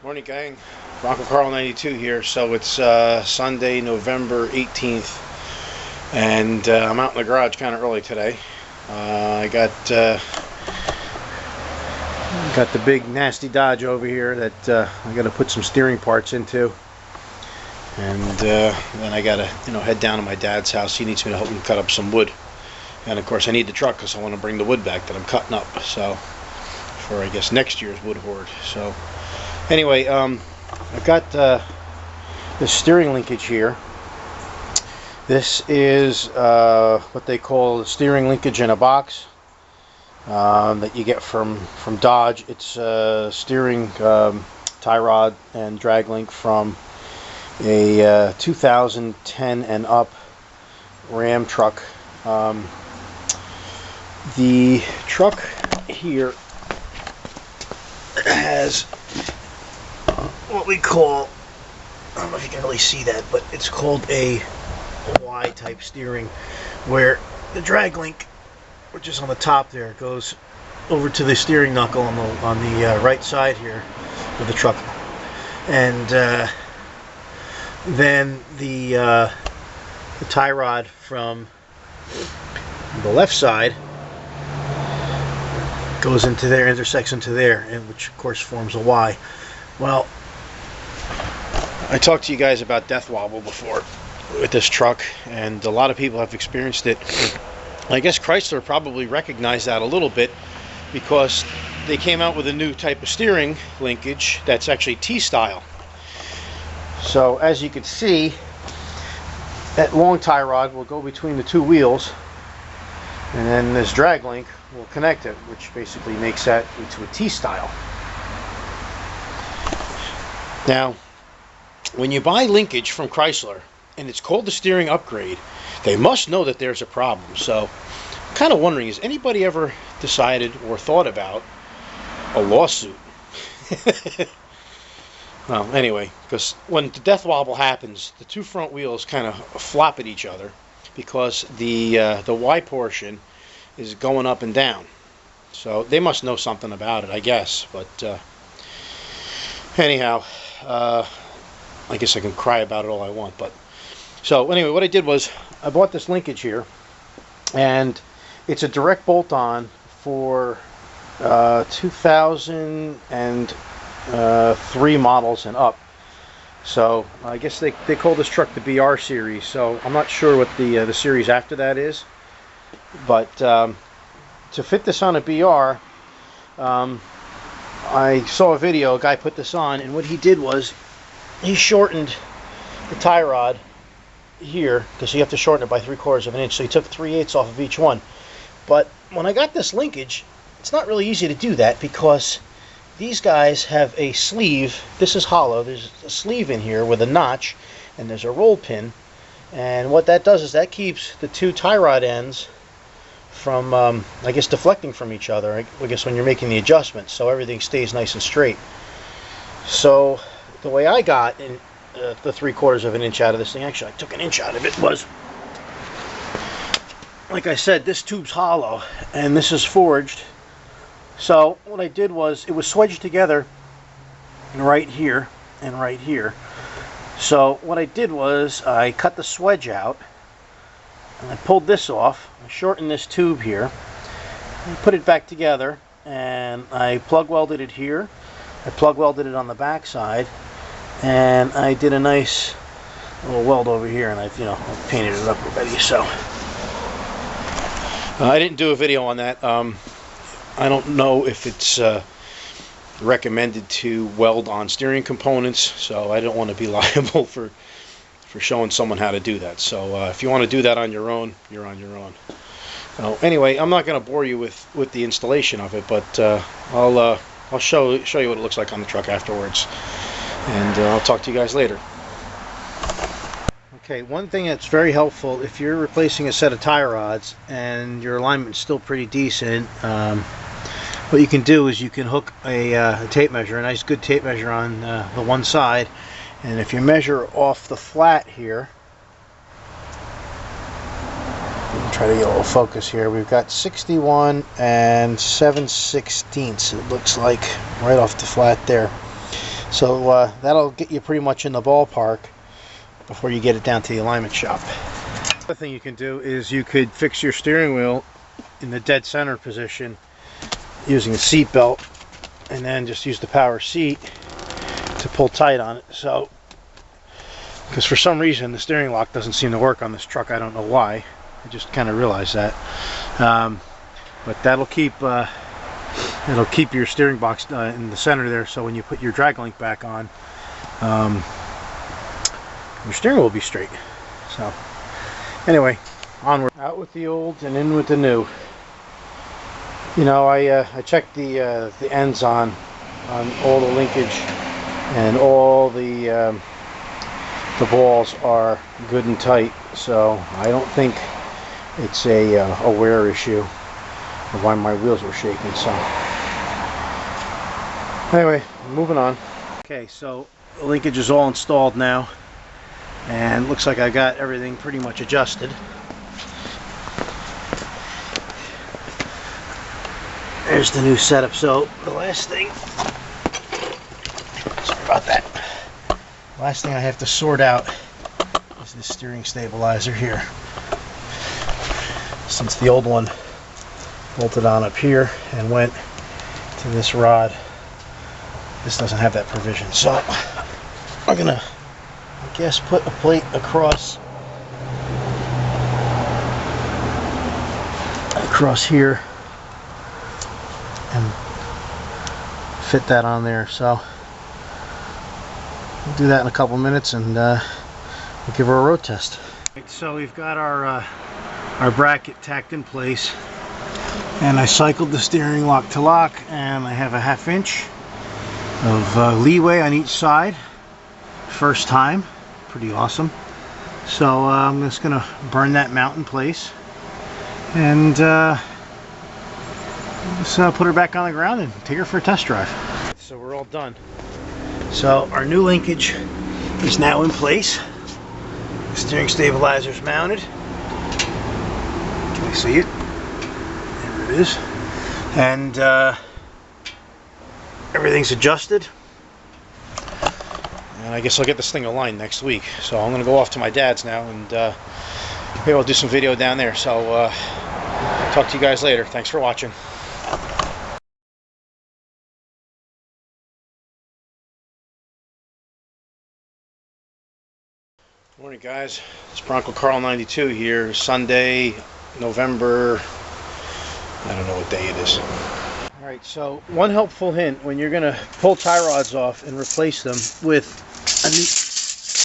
Morning, gang. Bronco Carl 92 here. So it's Sunday, November 18th, and I'm out in the garage kind of early today. I got the big nasty Dodge over here that I got to put some steering parts into, and then I got to head down to my dad's house. He needs me to help him cut up some wood, and of course I need the truck because I want to bring the wood back that I'm cutting up. So for I guess next year's wood hoard. So. Anyway, I've got the steering linkage here. This is what they call the steering linkage in a box that you get from Dodge. It's steering tie rod and drag link from a 2010 and up Ram truck. The truck here has what we call, I don't know if you can really see that, but it's called a Y type steering, where the drag link, which is on the top there, goes over to the steering knuckle on the right side here of the truck, and then the tie rod from the left side goes into there, intersects into there, and which of course forms a Y. Well, I talked to you guys about Death Wobble before with this truck, and a lot of people have experienced it. I guess Chrysler probably recognized that a little bit because they came out with a new type of steering linkage that's actually T-style. So as you can see, that long tie rod will go between the two wheels, and then this drag link will connect it, which basically makes that into a T-style. Now, when you buy linkage from Chrysler and it's called the steering upgrade, they must know that there's a problem. So I'm kind of wondering, has anybody ever decided or thought about a lawsuit? Well, anyway, because when the Death Wobble happens, the two front wheels kind of flop at each other because the Y portion is going up and down. So they must know something about it, I guess. But anyhow, I guess I can cry about it all I want. But so anyway, what I did was I bought this linkage here, and it's a direct bolt-on for 2003 models and up. So I guess they call this truck the BR series. So I'm not sure what the series after that is, but to fit this on a BR, I saw a video, a guy put this on, and what he did was he shortened the tie rod here, because you have to shorten it by 3/4 of an inch, so he took 3/8 off of each one. But when I got this linkage, it's not really easy to do that because these guys have a sleeve. This is hollow. There's a sleeve in here with a notch, and there's a roll pin, and what that does is that keeps the two tie rod ends from I guess deflecting from each other, I guess, when you're making the adjustments, so everything stays nice and straight. So the way I got in the 3/4 of an inch out of this thing, actually I took an inch out of it, was, like I said, this tube's hollow and this is forged. So what I did was, it was swedged together right here and right here. So what I did was I cut the swedge out, and I pulled this off. I shortened this tube here, and put it back together, and I plug welded it here. I plug welded it on the back side, and I did a nice little weld over here, and I've painted it up already. So I didn't do a video on that. I don't know if it's recommended to weld on steering components, so I don't want to be liable for showing someone how to do that. So if you want to do that on your own, you're on your own. Anyway, I'm not going to bore you with the installation of it, but I'll show you what it looks like on the truck afterwards, and I'll talk to you guys later. Okay, one thing that's very helpful if you're replacing a set of tie rods and your alignment's still pretty decent, what you can do is you can hook a tape measure, a nice good tape measure on the one side, and if you measure off the flat here, try to get a little focus here, we've got 61 and 7/16 it looks like, right off the flat there. So that'll get you pretty much in the ballpark before you get it down to the alignment shop. Other thing you can do is you could fix your steering wheel in the dead center position using a seat belt, and then just use the power seat to pull tight on it. So, because for some reason the steering lock doesn't seem to work on this truck, I don't know why. I just kind of realized that. But that'll keep your steering box in the center there, so when you put your drag link back on, your steering wheel will be straight. So anyway, onward. Out with the old and in with the new. You know, I checked the ends on all the linkage, and all the balls are good and tight. So I don't think it's a wear issue of why my wheels were shaking. So anyway, moving on. Okay, so the linkage is all installed now, and looks like I got everything pretty much adjusted. There's the new setup. So the last thing, sorry about that, last thing I have to sort out is the steering stabilizer here, since the old one bolted on up here and went to this rod. This doesn't have that provision, so I'm gonna, I guess, put a plate across here and fit that on there. So we'll do that in a couple minutes, and we'll give her a road test. Right, so we've got our bracket tacked in place, and I cycled the steering lock to lock, and I have a 1/2 inch of leeway on each side. First time, pretty awesome. So I'm just gonna burn that mount in place, and just put her back on the ground and take her for a test drive. So we're all done. So our new linkage is now in place. The steering stabilizer is mounted. Can you see it? There it is. And everything's adjusted. And I guess I'll get this thing aligned next week. So I'm going to go off to my dad's now, and maybe I'll do some video down there. So talk to you guys later. Thanks for watching. Morning, guys. It's Bronco Carl 92 here. Sunday, November, I don't know what day it is. Alright, so one helpful hint when you're going to pull tie rods off and replace them with a new